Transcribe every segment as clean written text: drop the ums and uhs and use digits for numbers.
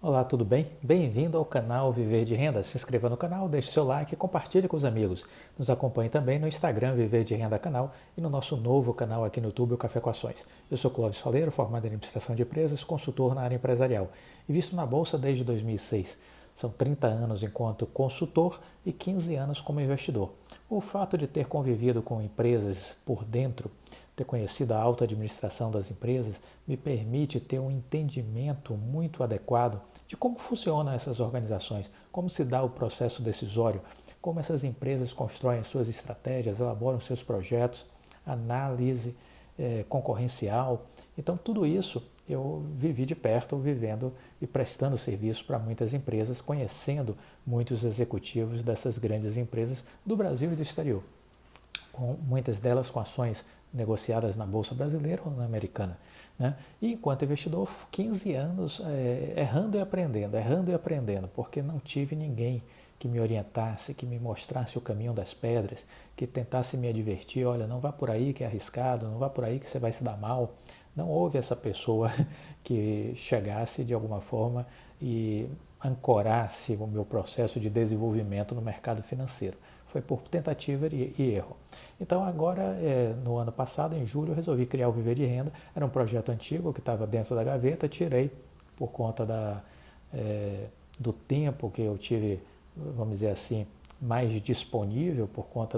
Olá, tudo bem? Bem-vindo ao canal Viver de Renda. Se inscreva no canal, deixe seu like e compartilhe com os amigos. Nos acompanhe também no Instagram Viver de Renda Canal e no nosso novo canal aqui no YouTube, o Café com Ações. Eu sou Clóvis Faleiro, formado em Administração de Empresas, consultor na área empresarial e visto na Bolsa desde 2006. São 30 anos enquanto consultor e 15 anos como investidor. O fato de ter convivido com empresas por dentro, ter conhecido a alta administração das empresas, me permite ter um entendimento muito adequado de como funcionam essas organizações, como se dá o processo decisório, como essas empresas constroem suas estratégias, elaboram seus projetos, análise concorrencial. Então, tudo isso eu vivi de perto, vivendo e prestando serviço para muitas empresas, conhecendo muitos executivos dessas grandes empresas do Brasil e do exterior, com muitas delas com ações negociadas na Bolsa Brasileira ou na Americana. Né? E enquanto investidor, 15 anos errando e aprendendo, porque não tive ninguém que me orientasse, que me mostrasse o caminho das pedras, que tentasse me advertir, olha, não vá por aí que é arriscado, não vá por aí que você vai se dar mal. Não houve essa pessoa que chegasse de alguma forma e ancorasse o meu processo de desenvolvimento no mercado financeiro. Foi por tentativa e erro. Então agora, no ano passado, em julho, eu resolvi criar o Viver de Renda. Era um projeto antigo que estava dentro da gaveta, tirei por conta do tempo que eu tive, vamos dizer assim, mais disponível por conta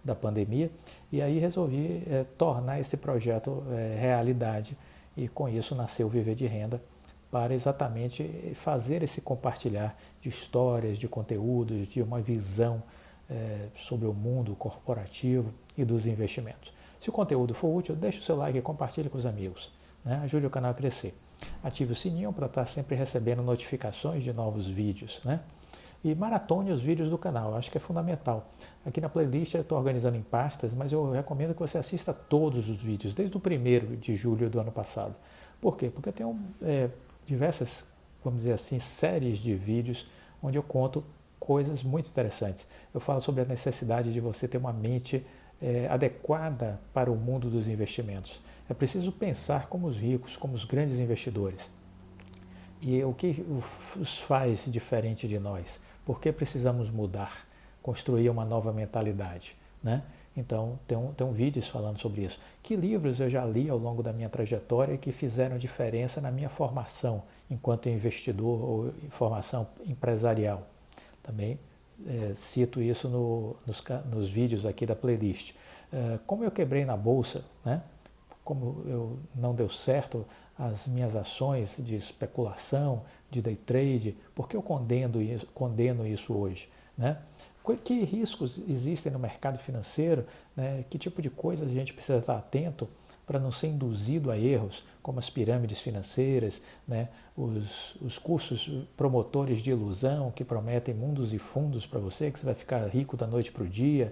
da pandemia, e aí resolvi tornar esse projeto realidade, e com isso nasceu o Viver de Renda, para exatamente fazer esse compartilhar de histórias, de conteúdos, de uma visão sobre o mundo corporativo e dos investimentos. Se o conteúdo for útil, deixe o seu like e compartilhe com os amigos. Né? Ajude o canal a crescer. Ative o sininho para estar sempre recebendo notificações de novos vídeos. Né? E maratone os vídeos do canal, acho que é fundamental. Aqui na playlist eu estou organizando em pastas, mas eu recomendo que você assista todos os vídeos, desde o 1º de julho do ano passado. Por quê? Porque eu tenho diversas, vamos dizer assim, séries de vídeos onde eu conto coisas muito interessantes. Eu falo sobre a necessidade de você ter uma mente adequada para o mundo dos investimentos. É preciso pensar como os ricos, como os grandes investidores. E o que os faz diferente de nós? Por que precisamos mudar, construir uma nova mentalidade? Né? Então, tem vídeos falando sobre isso. Que livros eu já li ao longo da minha trajetória que fizeram diferença na minha formação enquanto investidor ou formação empresarial? Também cito isso nos vídeos aqui da playlist. Como eu quebrei na bolsa, né? Como eu não deu certo as minhas ações de especulação, de day trade, por que eu condeno isso hoje? Né? Que riscos existem no mercado financeiro? Né? Que tipo de coisas a gente precisa estar atento para não ser induzido a erros, como as pirâmides financeiras, né? os cursos promotores de ilusão que prometem mundos e fundos para você, que você vai ficar rico da noite para o dia,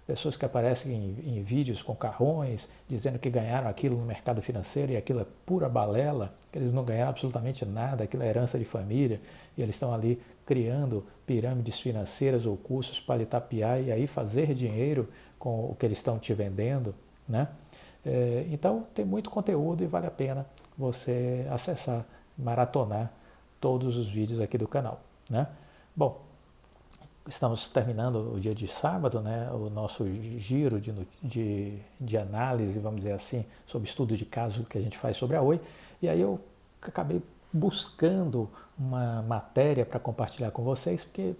pessoas que aparecem em vídeos com carrões, dizendo que ganharam aquilo no mercado financeiro e aquilo é pura balela, que eles não ganharam absolutamente nada, aquilo é herança de família, e eles estão ali criando pirâmides financeiras ou cursos para lhe tapear e aí fazer dinheiro com o que eles estão te vendendo. Né? Então tem muito conteúdo e vale a pena você acessar, maratonar todos os vídeos aqui do canal. Né? Bom, estamos terminando o dia de sábado, né, o nosso giro de análise, vamos dizer assim, sobre estudo de caso que a gente faz sobre a Oi, e aí eu acabei buscando uma matéria para compartilhar com vocês, porque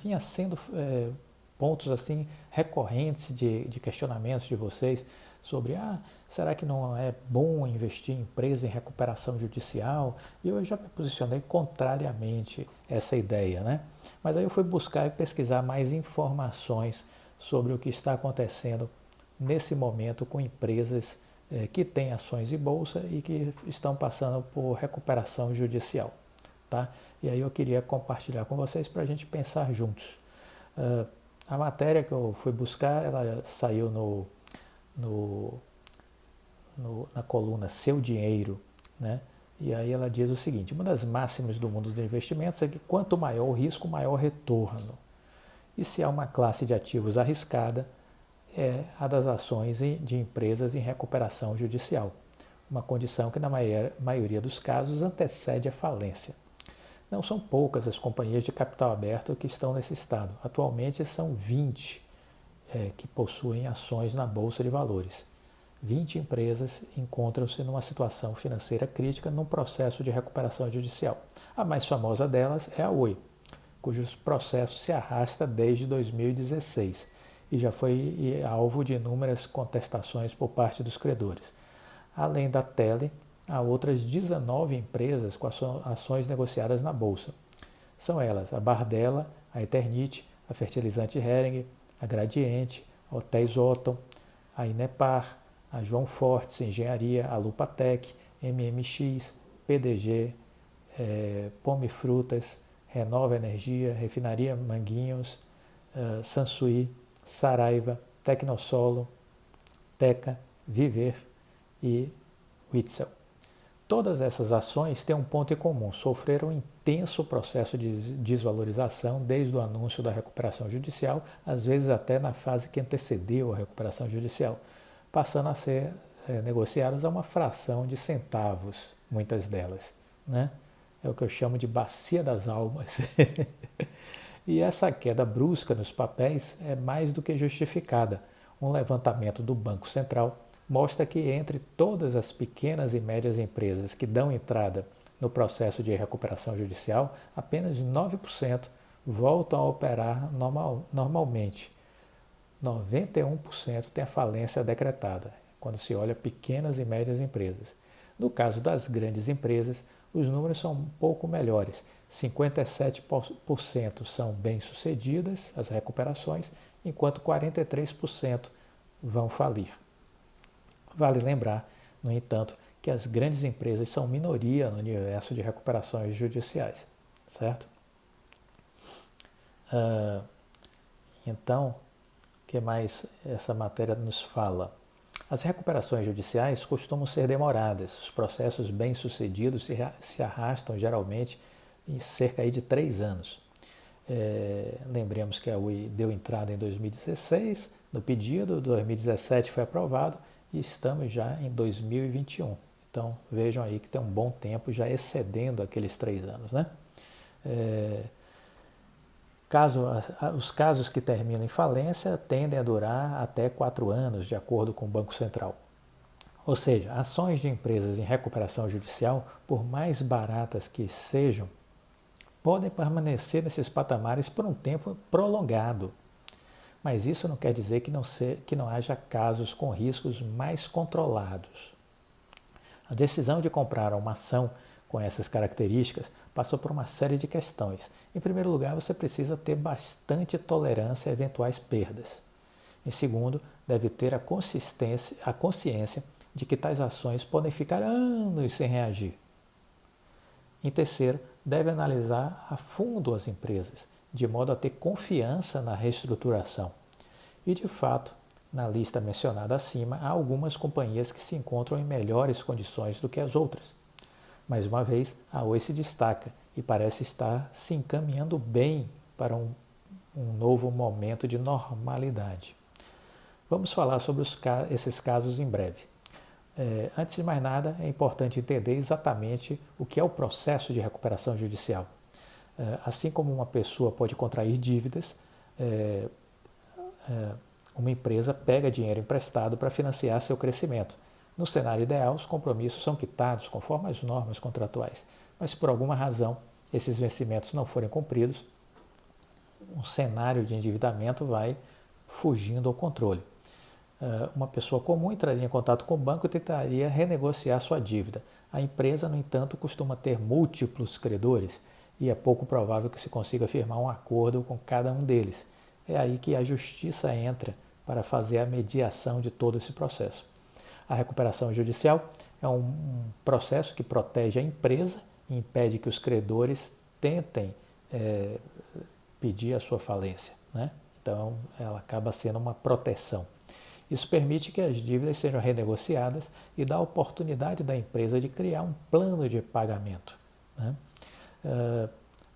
vinha sendo pontos assim recorrentes de questionamentos de vocês sobre será que não é bom investir em empresa em recuperação judicial? E eu já me posicionei contrariamente a essa ideia, né? Mas aí eu fui buscar e pesquisar mais informações sobre o que está acontecendo nesse momento com empresas que têm ações em bolsa e que estão passando por recuperação judicial. Tá? E aí eu queria compartilhar com vocês para a gente pensar juntos. A matéria que eu fui buscar, ela saiu na coluna Seu Dinheiro, né? E aí ela diz o seguinte: uma das máximas do mundo dos investimentos é que quanto maior o risco, maior o retorno. E se há uma classe de ativos arriscada, é a das ações de empresas em recuperação judicial, uma condição que na maioria dos casos antecede a falência. Não são poucas as companhias de capital aberto que estão nesse estado. Atualmente são 20 que possuem ações na Bolsa de Valores. 20 empresas encontram-se numa situação financeira crítica num processo de recuperação judicial. A mais famosa delas é a Oi, cujo processo se arrasta desde 2016 e já foi alvo de inúmeras contestações por parte dos credores. Além da Tele, há outras 19 empresas com ações negociadas na Bolsa. São elas a Bardella, a Eternit, a Fertilizante Hering, a Gradiente, a Hotéis Otton, a Inepar, a João Fortes Engenharia, a Lupatec, MMX, PDG, Pome Frutas, Renova Energia, Refinaria Manguinhos, Sansui, Saraiva, Tecnosolo, Teca, Viver e Witzel. Todas essas ações têm um ponto em comum: sofreram um intenso processo de desvalorização desde o anúncio da recuperação judicial, às vezes até na fase que antecedeu a recuperação judicial, passando a ser negociadas a uma fração de centavos, muitas delas, né? É o que eu chamo de bacia das almas. E essa queda brusca nos papéis é mais do que justificada. Um levantamento do Banco Central mostra que entre todas as pequenas e médias empresas que dão entrada no processo de recuperação judicial, apenas 9% voltam a operar normalmente. 91% tem a falência decretada, quando se olha pequenas e médias empresas. No caso das grandes empresas, os números são um pouco melhores. 57% são bem-sucedidas, as recuperações, enquanto 43% vão falir. Vale lembrar, no entanto, que as grandes empresas são minoria no universo de recuperações judiciais, certo? Então, o que mais essa matéria nos fala? As recuperações judiciais costumam ser demoradas. Os processos bem-sucedidos se arrastam geralmente em cerca de 3 anos. Lembremos que a UI deu entrada em 2016 no pedido, 2017 foi aprovado e estamos já em 2021. Então vejam aí que tem um bom tempo já excedendo aqueles 3 anos, né? Os casos que terminam em falência tendem a durar até 4 anos, de acordo com o Banco Central. Ou seja, ações de empresas em recuperação judicial, por mais baratas que sejam, podem permanecer nesses patamares por um tempo prolongado. Mas isso não quer dizer que não haja casos com riscos mais controlados. A decisão de comprar uma ação com essas características passou por uma série de questões. Em primeiro lugar, você precisa ter bastante tolerância a eventuais perdas. Em segundo, deve ter a consciência de que tais ações podem ficar anos sem reagir. Em terceiro, deve analisar a fundo as empresas, de modo a ter confiança na reestruturação. E, de fato, na lista mencionada acima, há algumas companhias que se encontram em melhores condições do que as outras. Mais uma vez, a Oi se destaca e parece estar se encaminhando bem para um novo momento de normalidade. Vamos falar sobre esses casos em breve. Antes de mais nada, é importante entender exatamente o que é o processo de recuperação judicial. Assim como uma pessoa pode contrair dívidas, uma empresa pega dinheiro emprestado para financiar seu crescimento. No cenário ideal, os compromissos são quitados conforme as normas contratuais, mas se por alguma razão esses vencimentos não forem cumpridos, um cenário de endividamento vai fugindo ao controle. Uma pessoa comum entraria em contato com o banco e tentaria renegociar sua dívida. A empresa, no entanto, costuma ter múltiplos credores e é pouco provável que se consiga firmar um acordo com cada um deles. É aí que a justiça entra para fazer a mediação de todo esse processo. A recuperação judicial é um processo que protege a empresa e impede que os credores tentem pedir a sua falência, né? Então, ela acaba sendo uma proteção. Isso permite que as dívidas sejam renegociadas e dá a oportunidade da empresa de criar um plano de pagamento, né?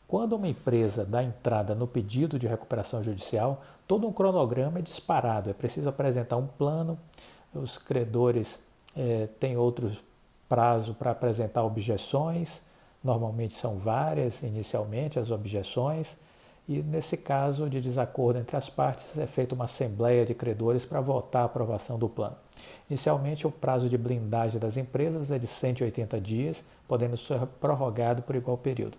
Quando uma empresa dá entrada no pedido de recuperação judicial, todo um cronograma é disparado. É preciso apresentar um plano, os credores têm outro prazo para apresentar objeções, Normalmente são várias inicialmente as objeções e, nesse caso de desacordo entre as partes, é feita uma assembleia de credores para votar a aprovação do plano. Inicialmente, o prazo de blindagem das empresas é de 180 dias, podendo ser prorrogado por igual período.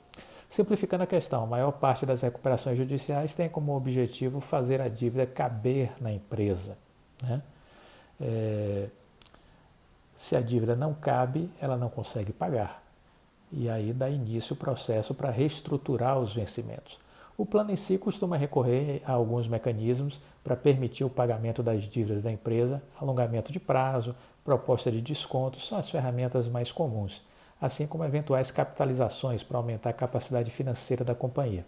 Simplificando a questão, a maior parte das recuperações judiciais tem como objetivo fazer a dívida caber na empresa, né? Se a dívida não cabe, ela não consegue pagar. E aí dá início o processo para reestruturar os vencimentos. O plano em si costuma recorrer a alguns mecanismos para permitir o pagamento das dívidas da empresa, alongamento de prazo, proposta de descontos, são as ferramentas mais comuns, assim como eventuais capitalizações para aumentar a capacidade financeira da companhia.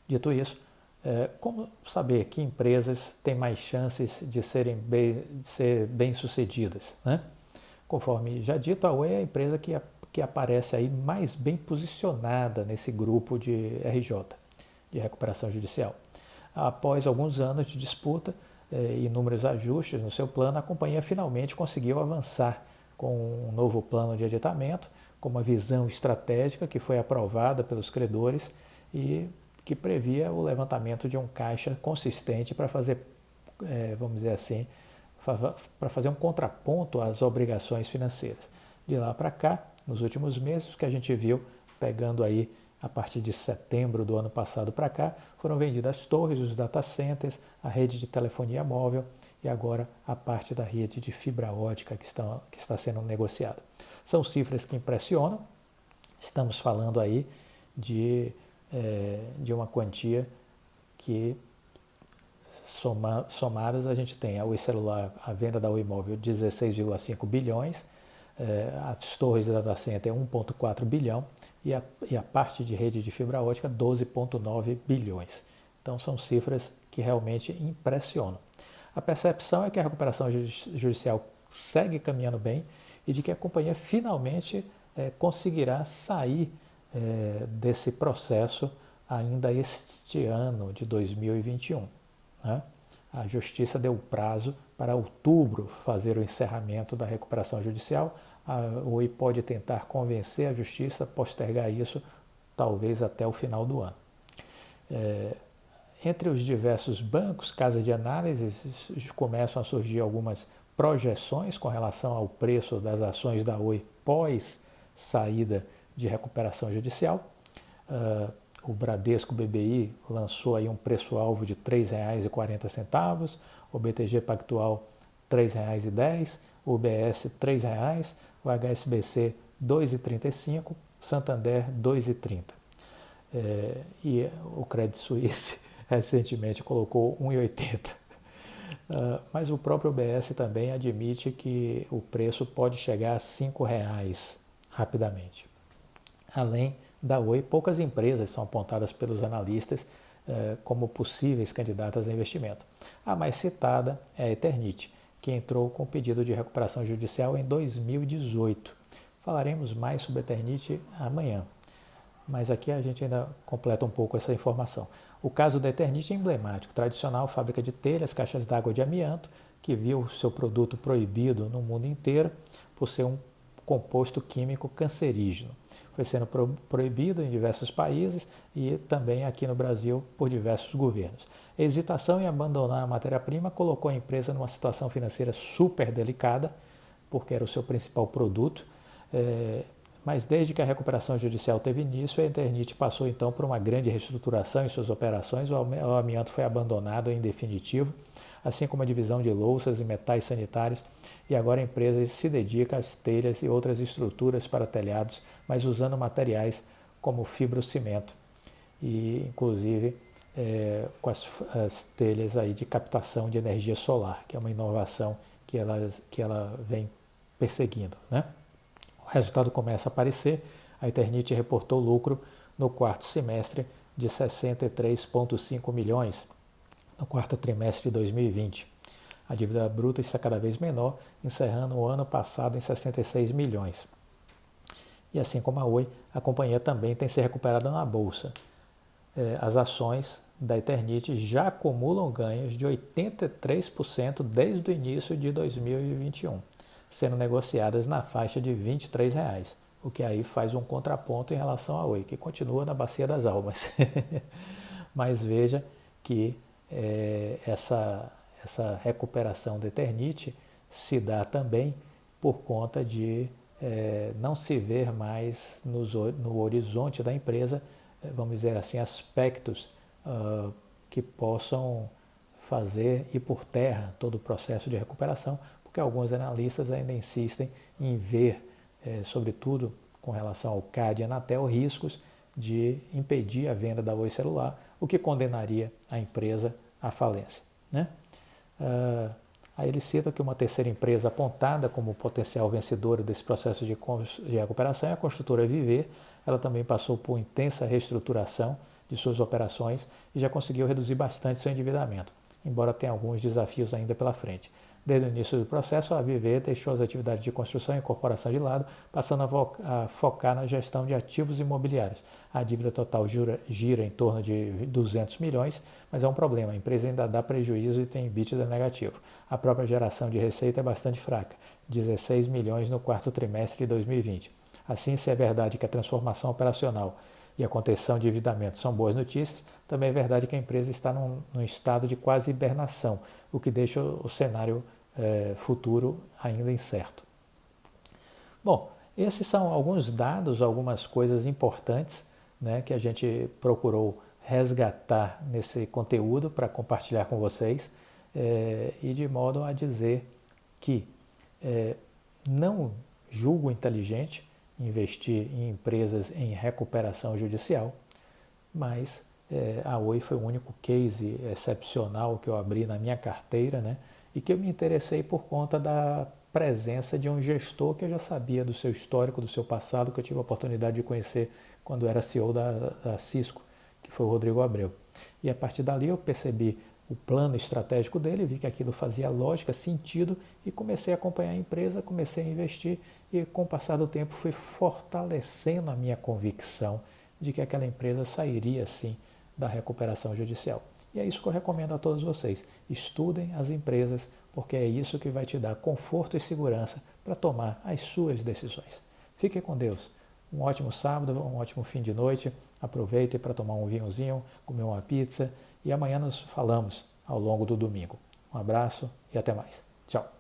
Dito isso, como saber que empresas têm mais chances de ser bem-sucedidas, né? Conforme já dito, a Oi é a empresa que aparece aí mais bem posicionada nesse grupo de RJ, de recuperação judicial. Após alguns anos de disputa e inúmeros ajustes no seu plano, a companhia finalmente conseguiu avançar com um novo plano de adiantamento, com uma visão estratégica que foi aprovada pelos credores e que previa o levantamento de um caixa consistente para fazer, vamos dizer assim, para fazer um contraponto às obrigações financeiras. De lá para cá, nos últimos meses, o que a gente viu, pegando aí a partir de setembro do ano passado para cá, foram vendidas as torres, os data centers, a rede de telefonia móvel e agora a parte da rede de fibra ótica que está sendo negociada. São cifras que impressionam, estamos falando aí de uma quantia que, somadas, a gente tem a Oi Celular, a venda da Oi Móvel, 16,5 bilhões, as torres da data center 1,4 bilhão e a parte de rede de fibra ótica 12,9 bilhões. Então são cifras que realmente impressionam. A percepção é que a recuperação judicial segue caminhando bem e de que a companhia finalmente conseguirá sair desse processo ainda este ano de 2021. Né? A Justiça deu prazo para outubro fazer o encerramento da recuperação judicial. A Oi pode tentar convencer a Justiça a postergar isso, talvez até o final do ano. Entre os diversos bancos, casas de análise, começam a surgir algumas projeções com relação ao preço das ações da Oi pós saída de recuperação judicial. O Bradesco BBI lançou aí um preço-alvo de R$ 3,40, o BTG Pactual R$ 3,10, o UBS R$ 3,00, o HSBC R$ 2,35, Santander R$ 2,30. E o Credit Suisse recentemente colocou R$ 1,80. Mas o próprio UBS também admite que o preço pode chegar a R$ 5,00 rapidamente. Além da Oi, poucas empresas são apontadas pelos analistas como possíveis candidatas a investimento. A mais citada é a Eternit, que entrou com pedido de recuperação judicial em 2018. Falaremos mais sobre a Eternit amanhã, mas aqui a gente ainda completa um pouco essa informação. O caso da Eternit é emblemático, tradicional fábrica de telhas, caixas d'água de amianto, que viu seu produto proibido no mundo inteiro por ser um composto químico cancerígeno. Foi sendo proibido em diversos países e também aqui no Brasil por diversos governos. A hesitação em abandonar a matéria-prima colocou a empresa numa situação financeira super delicada, porque era o seu principal produto, mas desde que a recuperação judicial teve início, a Eternit passou então por uma grande reestruturação em suas operações, o amianto foi abandonado em definitivo, assim como a divisão de louças e metais sanitários, e agora a empresa se dedica às telhas e outras estruturas para telhados, mas usando materiais como fibrocimento e inclusive com as telhas aí de captação de energia solar, que é uma inovação que ela vem perseguindo, né? O resultado começa a aparecer. A Eternit reportou lucro no quarto semestre de 63,5 milhões, no quarto trimestre de 2020. A dívida bruta está cada vez menor, encerrando o ano passado em 66 milhões. E assim como a Oi, a companhia também tem se recuperado na bolsa. As ações da Eternit já acumulam ganhos de 83% desde o início de 2021, sendo negociadas na faixa de R$ 23,00. o que aí faz um contraponto em relação à Oi, que continua na bacia das almas. Mas veja que essa recuperação da Eternit se dá também por conta de não se ver mais no horizonte da empresa, vamos dizer assim, aspectos que possam fazer ir por terra todo o processo de recuperação, porque alguns analistas ainda insistem em ver, sobretudo com relação ao CAD e Anatel, riscos de impedir a venda da Oi Celular, o que condenaria a empresa à falência, né? Aí ele cita que uma terceira empresa apontada como potencial vencedora desse processo de recuperação é a construtora Viver. Ela também passou por intensa reestruturação de suas operações e já conseguiu reduzir bastante seu endividamento, embora tenha alguns desafios ainda pela frente. Desde o início do processo, a Viver deixou as atividades de construção e incorporação de lado, passando a focar na gestão de ativos imobiliários. A dívida total gira em torno de 200 milhões, mas é um problema. A empresa ainda dá prejuízo e tem EBITDA negativo. A própria geração de receita é bastante fraca, 16 milhões no quarto trimestre de 2020. Assim, se é verdade que a transformação operacional e a contenção de endividamento são boas notícias, também é verdade que a empresa está num estado de quase hibernação, o que deixa o cenário futuro ainda incerto. Bom, esses são alguns dados, algumas coisas importantes, né, que a gente procurou resgatar nesse conteúdo para compartilhar com vocês, e de modo a dizer que não julgo inteligente investir em empresas em recuperação judicial, mas a Oi foi o único case excepcional que eu abri na minha carteira, né, e que eu me interessei por conta da presença de um gestor que eu já sabia do seu histórico, do seu passado, que eu tive a oportunidade de conhecer quando era CEO da Cisco, que foi o Rodrigo Abreu. E a partir dali eu percebi o plano estratégico dele, vi que aquilo fazia lógica, sentido, e comecei a acompanhar a empresa, comecei a investir e com o passar do tempo fui fortalecendo a minha convicção de que aquela empresa sairia sim da recuperação judicial. E é isso que eu recomendo a todos vocês. Estudem as empresas, porque é isso que vai te dar conforto e segurança para tomar as suas decisões. Fique com Deus. Um ótimo sábado, um ótimo fim de noite. Aproveite para tomar um vinhozinho, comer uma pizza e amanhã nos falamos ao longo do domingo. Um abraço e até mais. Tchau.